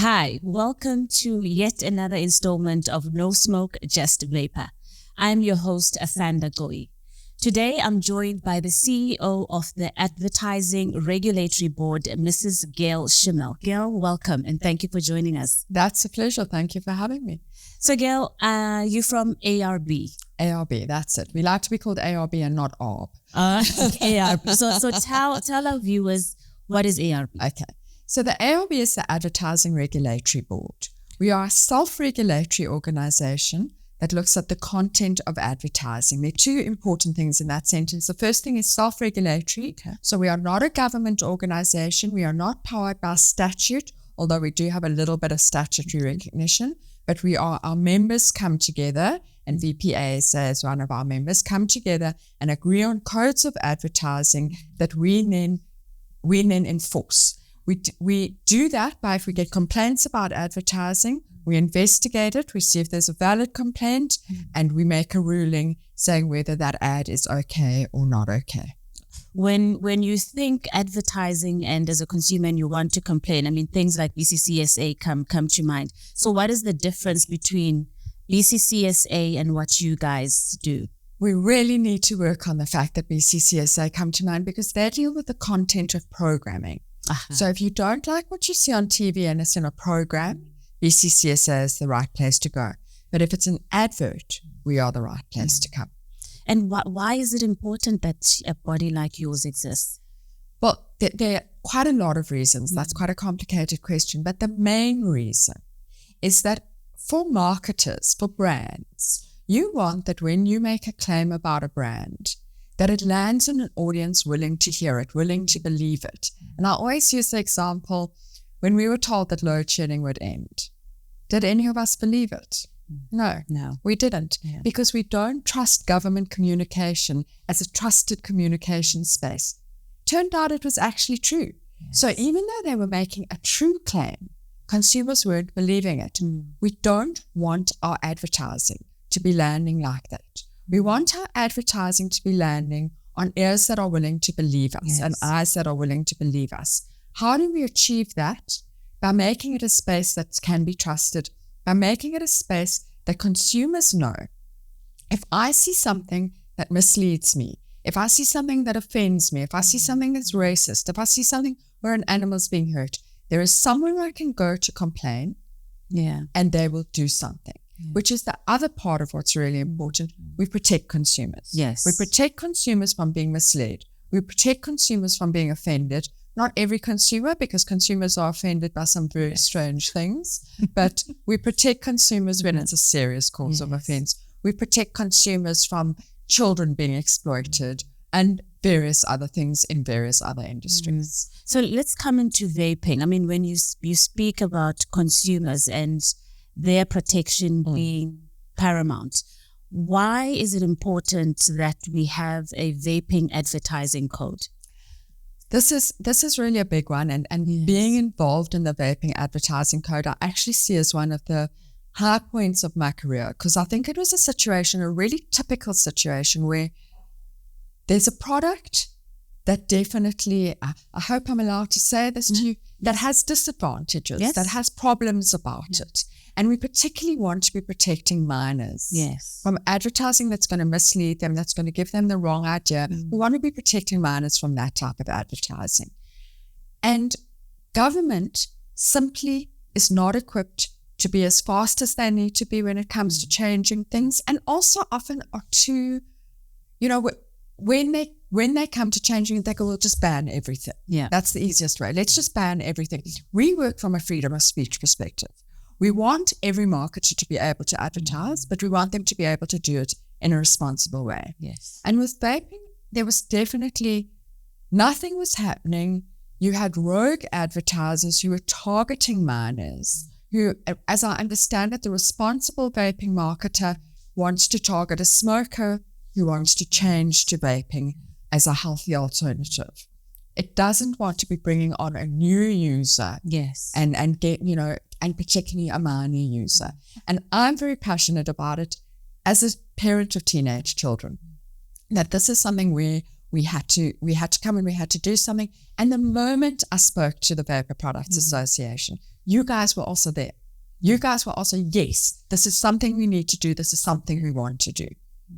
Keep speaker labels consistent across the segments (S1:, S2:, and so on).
S1: Hi, welcome to yet another installment of No Smoke, Just Vapor. I'm your host, Asanda Goi. Today, I'm joined by the CEO of the Advertising Regulatory Board, Mrs. Gail Schimmel. Gail, welcome, and thank you for joining us.
S2: That's a pleasure. Thank you for having me.
S1: So, Gail, you're from ARB.
S2: ARB, that's it. We like to be called ARB and not ARB.
S1: ARB. So tell our viewers, what is ARB?
S2: Okay. So the ARB is the Advertising Regulatory Board. We are a self-regulatory organization that looks at the content of advertising. There are two important things in that sentence. The first thing is self-regulatory. Okay. So we are not a government organization. We are not powered by statute, although we do have a little bit of statutory recognition. But our members come together, and VPASA is one of our members, come together and agree on codes of advertising that we then enforce. We do that by, if we get complaints about advertising, we investigate it, we see if there's a valid complaint, and we make a ruling saying whether that ad is okay or not okay.
S1: When you think advertising and as a consumer and you want to complain, I mean, things like VPASA come to mind. So what is the difference between VPASA and what you guys do?
S2: We really need to work on the fact that VPASA come to mind because they deal with the content of programming. Uh-huh. So if you don't like what you see on TV and it's in a program, VPASA is the right place to go. But if it's an advert, we are the right place to come.
S1: And why is it important that a body like yours exists?
S2: Well, there are quite a lot of reasons. That's quite a complicated question. But the main reason is that for marketers, for brands, you want that when you make a claim about a brand, that it lands in an audience willing to hear it, willing to believe it. And I always use the example, when we were told that load shedding would end, did any of us believe it? No, we didn't, because we don't trust government communication as a trusted communication space. Turned out it was actually true. Yes. So even though they were making a true claim, consumers weren't believing it. We don't want our advertising to be landing like that. We want our advertising to be landing on ears that are willing to believe us and eyes that are willing to believe us. How do we achieve that? By making it a space that can be trusted, by making it a space that consumers know. If I see something that misleads me, if I see something that offends me, if I see something that's racist, if I see something where an animal's being hurt, there is somewhere I can go to complain, and they will do something. Which is the other part of what's really important. We protect consumers.
S1: Yes.
S2: We protect consumers from being misled. We protect consumers from being offended. Not every consumer, because consumers are offended by some very strange things, but we protect consumers when it's a serious cause of offense. We protect consumers from children being exploited and various other things in various other industries.
S1: So let's come into vaping. I mean, when you speak about consumers and their protection being paramount, why is it important that we have a vaping advertising code?
S2: This is really a big one, and being involved in the vaping advertising code, I actually see as one of the high points of my career, because I think it was a really typical situation where there's a product that definitely, I hope I'm allowed to say this to you, that has disadvantages, that has problems about it. And we particularly want to be protecting minors from advertising that's going to mislead them, that's going to give them the wrong idea. We want to be protecting minors from that type of advertising. And government simply is not equipped to be as fast as they need to be when it comes to changing things, and also often are too, when they come to changing, they go, we'll just ban everything. That's the easiest way. Let's just ban everything. We work from a freedom of speech perspective. We want every marketer to be able to advertise, but we want them to be able to do it in a responsible way.
S1: Yes.
S2: And with vaping, there was definitely nothing was happening. You had rogue advertisers who were targeting minors, who, as I understand it, the responsible vaping marketer wants to target a smoker who wants to change to vaping as a healthy alternative. It doesn't want to be bringing on a new user and get, and particularly a minor user. And I'm very passionate about it as a parent of teenage children, that this is something where we had to come and we had to do something. And the moment I spoke to the Vapor Products Association, you guys were also there. You guys were also, yes, this is something we need to do. This is something we want to do.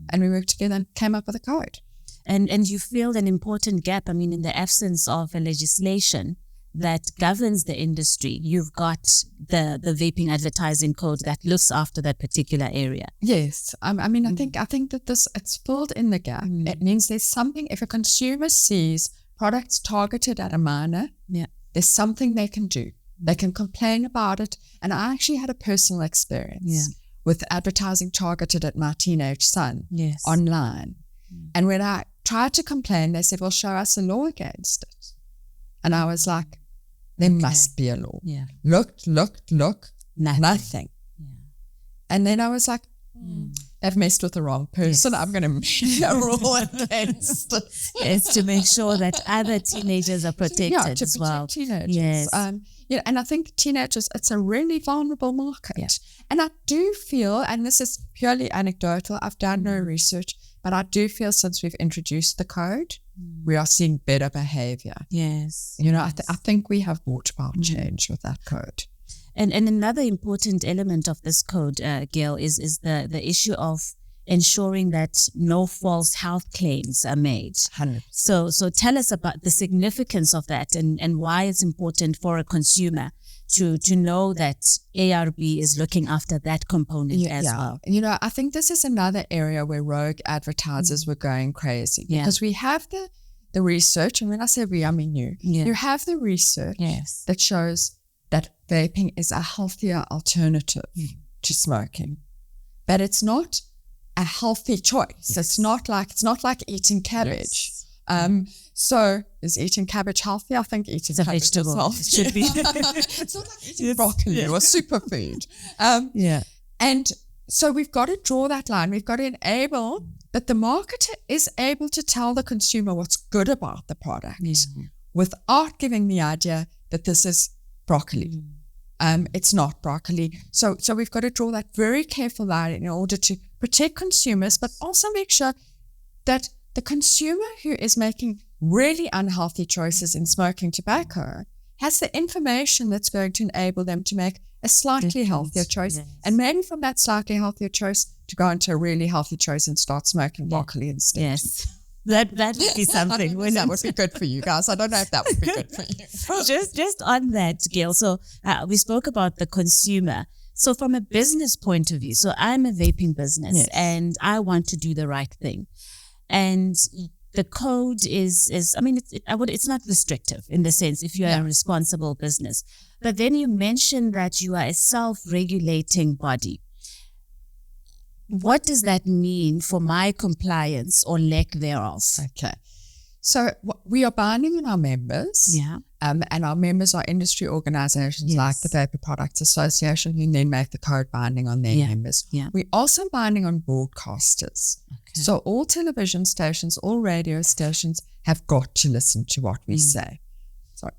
S2: And we worked together and came up with a code.
S1: And you filled an important gap. I mean, in the absence of a legislation that governs the industry, you've got the Vaping Advertising Code that looks after that particular area.
S2: Yes. I think that it's filled in the gap. It means there's something, if a consumer sees products targeted at a minor, there's something they can do. They can complain about it. And I actually had a personal experience with advertising targeted at my teenage son online. And when I tried to complain, they said, well, show us a law against it. And I was like, there must be a law. Look, nothing. And then I was like, I've messed with the wrong person. I'm going to make a rule against it.
S1: It's to make sure that other teenagers are protected as well.
S2: Teenagers.
S1: Yes.
S2: And I think teenagers, it's a really vulnerable market. Yeah. And I do feel, and this is purely anecdotal, I've done no research, but I do feel since we've introduced the code, we are seeing better behavior.
S1: Yes.
S2: I think we have brought about change with that code.
S1: And another important element of this code, Gail, is the issue of ensuring that no false health claims are made.
S2: 100%.
S1: So tell us about the significance of that and why it's important for a consumer to know that ARB is looking after that component as well.
S2: I think this is another area where rogue advertisers were going crazy because we have the research, and when I say we, I mean you. You have the research that shows that vaping is a healthier alternative to smoking, but it's not a healthy choice. It's not like eating cabbage. So is eating cabbage healthy? I think eating cabbage is healthy.
S1: It should be.
S2: It's not like eating broccoli or superfood. And so we've got to draw that line. We've got to enable that the marketer is able to tell the consumer what's good about the product without giving the idea that this is broccoli. It's not broccoli. So we've got to draw that very careful line in order to protect consumers, but also make sure that the consumer who is making really unhealthy choices in smoking tobacco has the information that's going to enable them to make a slightly healthier choice. And maybe from that slightly healthier choice to go into a really healthy choice and start smoking broccoli instead.
S1: Yes. That would be something.
S2: That would be good for you guys. I don't know if that would be good for you.
S1: Just on that, Gail. So we spoke about the consumer. So from a business point of view, so I'm a vaping business and I want to do the right thing. And the code it's not restrictive in the sense if you're a responsible business. But then you mentioned that you are a self-regulating body. What does that mean for my compliance or lack thereof?
S2: Okay. So we are binding on our members. And our members are industry organizations like the Vapor Products Association, who then make the code binding on their members. We're also binding on broadcasters. Okay. So all television stations, all radio stations have got to listen to what we say. Sorry.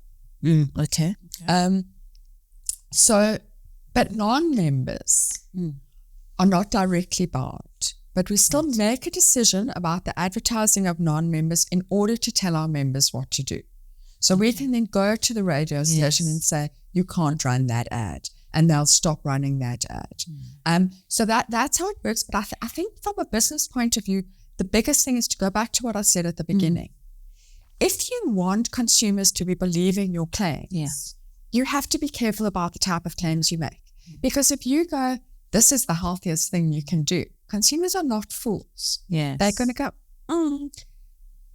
S1: Okay.
S2: But non-members are not directly bound, but we still make a decision about the advertising of non-members in order to tell our members what to do. So we can then go to the radio station and say, you can't run that ad, and they'll stop running that ad. So that's how it works. But I think from a business point of view, the biggest thing is to go back to what I said at the beginning. If you want consumers to be believing your claims, you have to be careful about the type of claims you make. Because if you go, this is the healthiest thing you can do, consumers are not fools. They're going to go,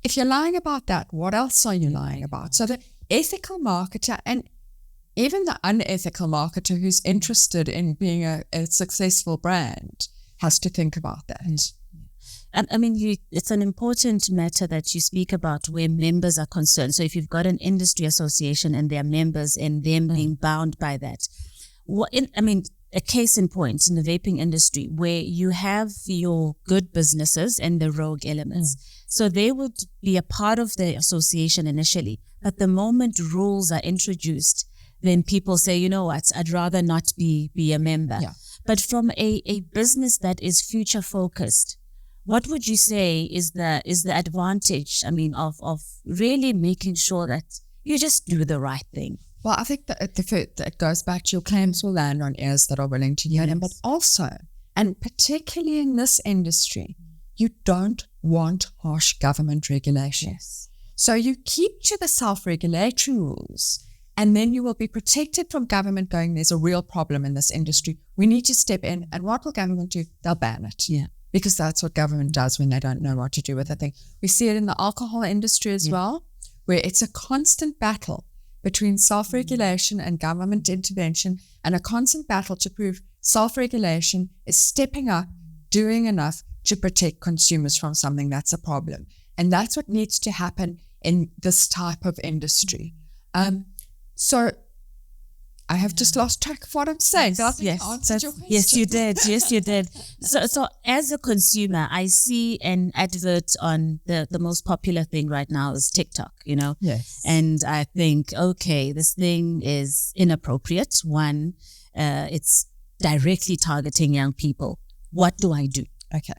S2: if you're lying about that, what else are you lying about? So the ethical marketer and even the unethical marketer who's interested in being a successful brand has to think about that.
S1: It's an important matter that you speak about where members are concerned. So if you've got an industry association and their members and them being bound by that, a case in point in the vaping industry where you have your good businesses and the rogue elements. So they would be a part of the association initially, but the moment rules are introduced, then people say, you know what, I'd rather not be a member. But from a business that is future focused, what would you say is the advantage, of really making sure that you just do the right thing?
S2: Well, I think that it goes back to your claims will land on ears that are willing to hear them, but also, and particularly in this industry, you don't want harsh government regulation.
S1: Yes.
S2: So you keep to the self-regulatory rules, and then you will be protected from government going, there's a real problem in this industry. We need to step in. And what will government do? They'll ban it.
S1: Yeah.
S2: Because that's what government does when they don't know what to do with a thing. We see it in the alcohol industry as well, where it's a constant battle between self-regulation and government intervention, and a constant battle to prove self-regulation is stepping up, doing enough to protect consumers from something that's a problem. And that's what needs to happen in this type of industry. So I have just lost track of what I'm saying.
S1: Yes, you did. Yes, you did. So as a consumer, I see an advert on the most popular thing right now is TikTok,
S2: Yes.
S1: And I think, okay, this thing is inappropriate. One, it's directly targeting young people. What do I do?
S2: Okay.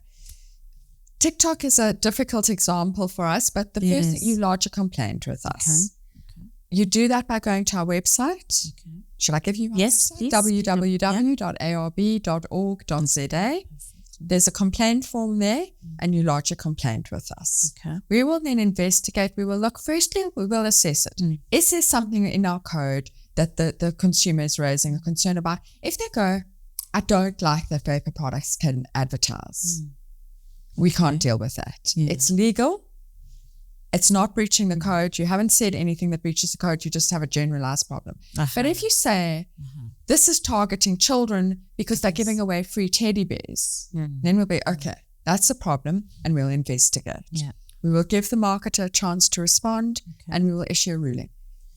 S2: TikTok is a difficult example for us, but the first, you lodge a complaint with us. Okay. You do that by going to our website. Okay. Should I give you our website? www.arb.org.za. There's a complaint form there, and you lodge a complaint with us.
S1: Okay.
S2: We will then investigate. We will look, firstly, we will assess it. Is there something in our code that the consumer is raising a concern about? If they go, I don't like that vapor products can advertise. We can't deal with that. Yeah. It's legal. It's not breaching the code. You haven't said anything that breaches the code. You just have a generalized problem. But if you say, this is targeting children because they're giving away free teddy bears, then we'll be, okay, that's a problem, and we'll investigate.
S1: Yeah.
S2: We will give the marketer a chance to respond, and we will issue a ruling.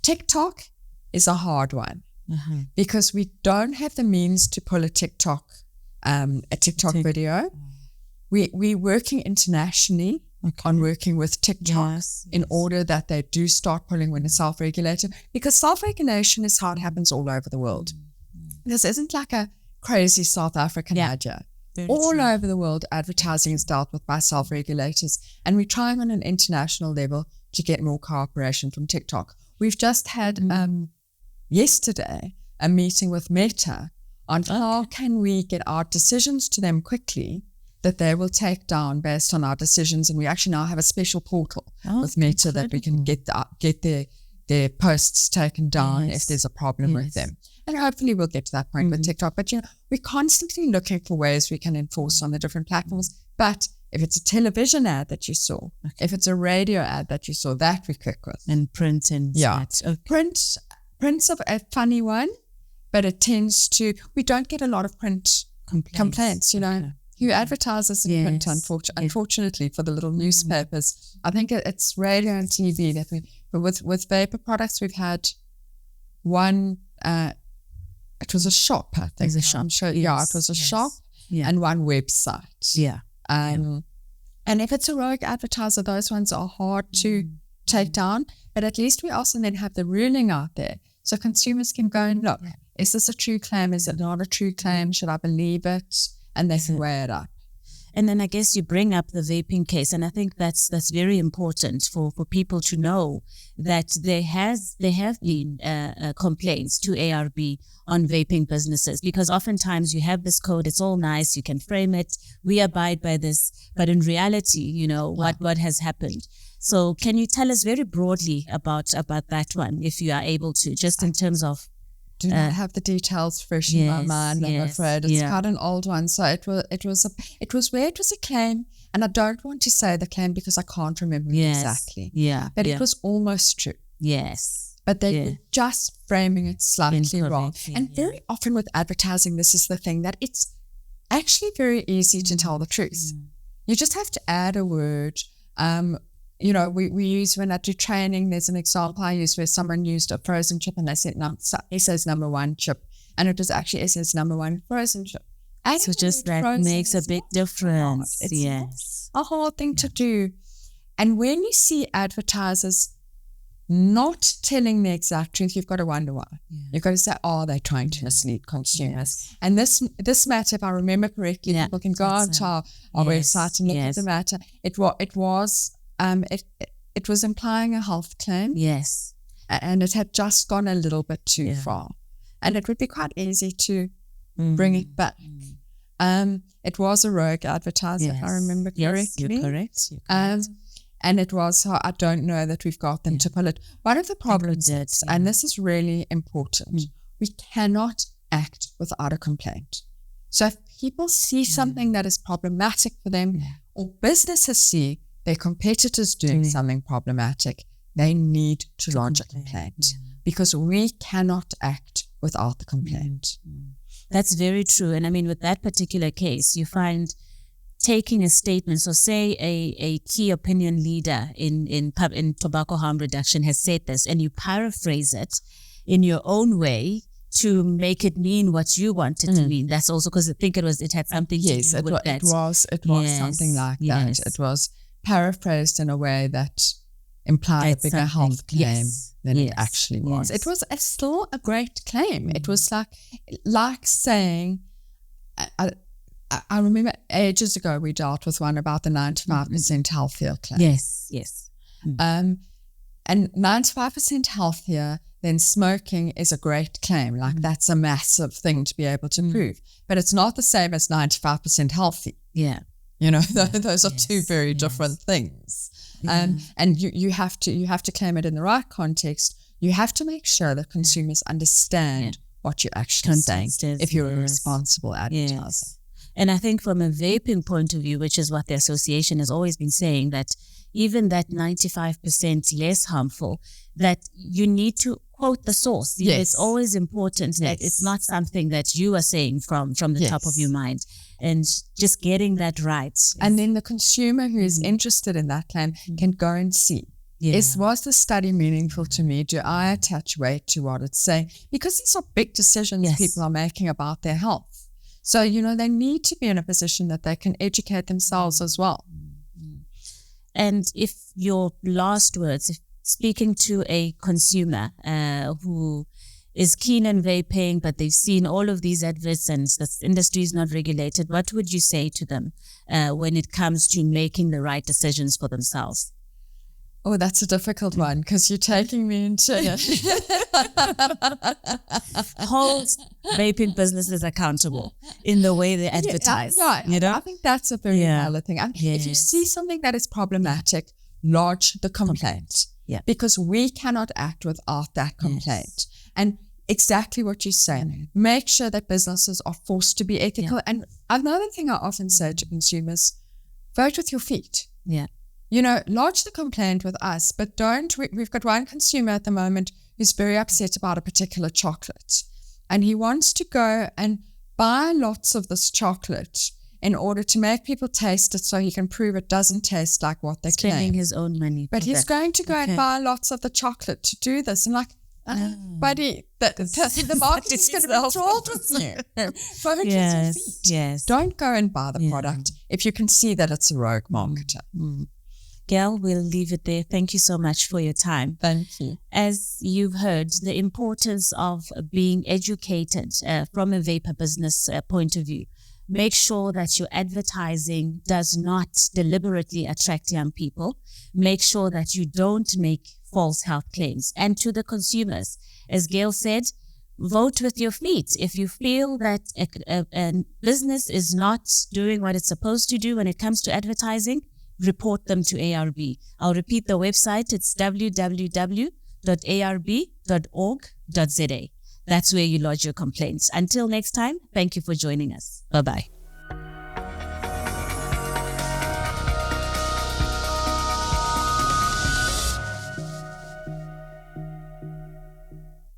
S2: TikTok is a hard one because we don't have the means to pull a TikTok video. We're working internationally on working with TikTok in order that they do start pulling when it's self-regulated, because self-regulation is how it happens all over the world. This isn't like a crazy South African idea. All over the world, advertising is dealt with by self-regulators, and we're trying on an international level to get more cooperation from TikTok. We've just had yesterday a meeting with Meta on how can we get our decisions to them quickly that they will take down based on our decisions. And we actually now have a special portal with Meta that we can get their posts taken down if there's a problem with them. And hopefully we'll get to that point with TikTok. But, we're constantly looking for ways we can enforce on the different platforms. But if it's a television ad that you saw, if it's a radio ad that you saw, that we click with.
S1: And print and
S2: Print's a funny one, but it tends to, we don't get a lot of print complaints, Who advertises in print, unfortunately, for the little newspapers. I think it's radio and TV that but with vapor products, we've had one, it was a shop, I think.
S1: It was a shop.
S2: I'm sure, it was a shop and one website.
S1: Yeah.
S2: And if it's a rogue advertiser, those ones are hard to take down, but at least we also then have the ruling out there. So consumers can go and look, is this a true claim? Is it not a true claim? Should I believe it? And they can weigh it up.
S1: And then I guess you bring up the vaping case, and I think that's very important for people to know that there have been complaints to ARB on vaping businesses, because oftentimes you have this code, it's all nice, you can frame it, we abide by this, but in reality, what has happened. So can you tell us very broadly about that one, if you are able to, just in terms of
S2: do not have the details fresh in my mind, I'm afraid. It's quite an old one. So it was where it was a claim, and I don't want to say the claim because I can't remember exactly.
S1: Yeah.
S2: But it was almost true.
S1: Yes.
S2: But they were just framing it slightly wrong. And very often with advertising, this is the thing, that it's actually very easy to tell the truth. You just have to add a word. We use, when I do training, there's an example I use where someone used a frozen chip and they said SA's number one chip, and it was actually SA's number one frozen chip. And
S1: so just that makes a big difference.
S2: It's a hard thing to do. And when you see advertisers not telling the exact truth, you've got to wonder why. You've got to say, are they trying to mislead consumers? And this matter, if I remember correctly, people can go onto our website and look at the matter. It was implying a health claim.
S1: Yes.
S2: and it had just gone a little bit too far. And it would be quite easy to bring it back. It was a rogue advertiser, if I remember correctly.
S1: Yes, you're correct.
S2: And it was, I don't know that we've got them to pull it. One of the problems is, and this is really important, we cannot act without a complaint. So if people see something that is problematic for them, or businesses see their competitors doing something problematic, they need to lodge a complaint, because we cannot act without the complaint.
S1: That's very true. And I mean, with that particular case, you find taking a statement, so say a key opinion leader in tobacco harm reduction has said this, and you paraphrase it in your own way to make it mean what you want it to mean. That's also because I think it had something to do with that.
S2: It was something like that. It was paraphrased in a way that implied a bigger health claim than it actually was. It was still a great claim. It was like saying, I remember ages ago we dealt with one about the 95% healthier claim.
S1: Yes.
S2: And 95% healthier than smoking is a great claim. Like that's a massive thing to be able to prove. But it's not the same as 95% healthy.
S1: Yeah.
S2: You know, those are two very different things. And you have to claim it in the right context. You have to make sure that consumers understand what you're actually saying if you're a responsible advertiser.
S1: And I think from a vaping point of view, which is what the association has always been saying, that even that 95% less harmful, that you need to quote the source.
S2: Yes.
S1: It's always important that it's not something that you are saying from the top of your mind. And just getting that right.
S2: And then the consumer who is interested in that claim can go and see. Was the study meaningful to me? Do I attach weight to what it's saying? Because these are big decisions people are making about their health. So, you know, they need to be in a position that they can educate themselves as well.
S1: And if your last words, if speaking to a consumer who is keen on vaping, but they've seen all of these adverts and the industry is not regulated, what would you say to them when it comes to making the right decisions for themselves?
S2: Oh, that's a difficult one because you're taking me into
S1: hold vaping businesses accountable in the way they advertise. You know?
S2: I think that's a very valid thing. If you see something that is problematic, lodge the complaint. Because we cannot act without that complaint. And exactly what you're saying. Make sure that businesses are forced to be ethical. And another thing I often say to consumers, vote with your feet. You know, lodge the complaint with us, but we've got one consumer at the moment who's very upset about a particular chocolate. And he wants to go and buy lots of this chocolate in order to make people taste it so he can prove it doesn't taste like what they claim.
S1: Spending his own money.
S2: But he's going to go and buy lots of the chocolate to do this. And buddy, the market is going to be trolled with you. Vote with your feet. Don't go and buy the product if you can see that it's a rogue marketer.
S1: Gail, we'll leave it there. Thank you so much for your time.
S2: Thank you.
S1: As you've heard, the importance of being educated from a vapor business point of view. Make sure that your advertising does not deliberately attract young people. Make sure that you don't make false health claims. And to the consumers, as Gail said, vote with your feet. If you feel that a business is not doing what it's supposed to do when it comes to advertising, report them to ARB. I'll repeat the website. It's www.arb.org.za. That's where you lodge your complaints. Until next time, thank you for joining us. Bye-bye.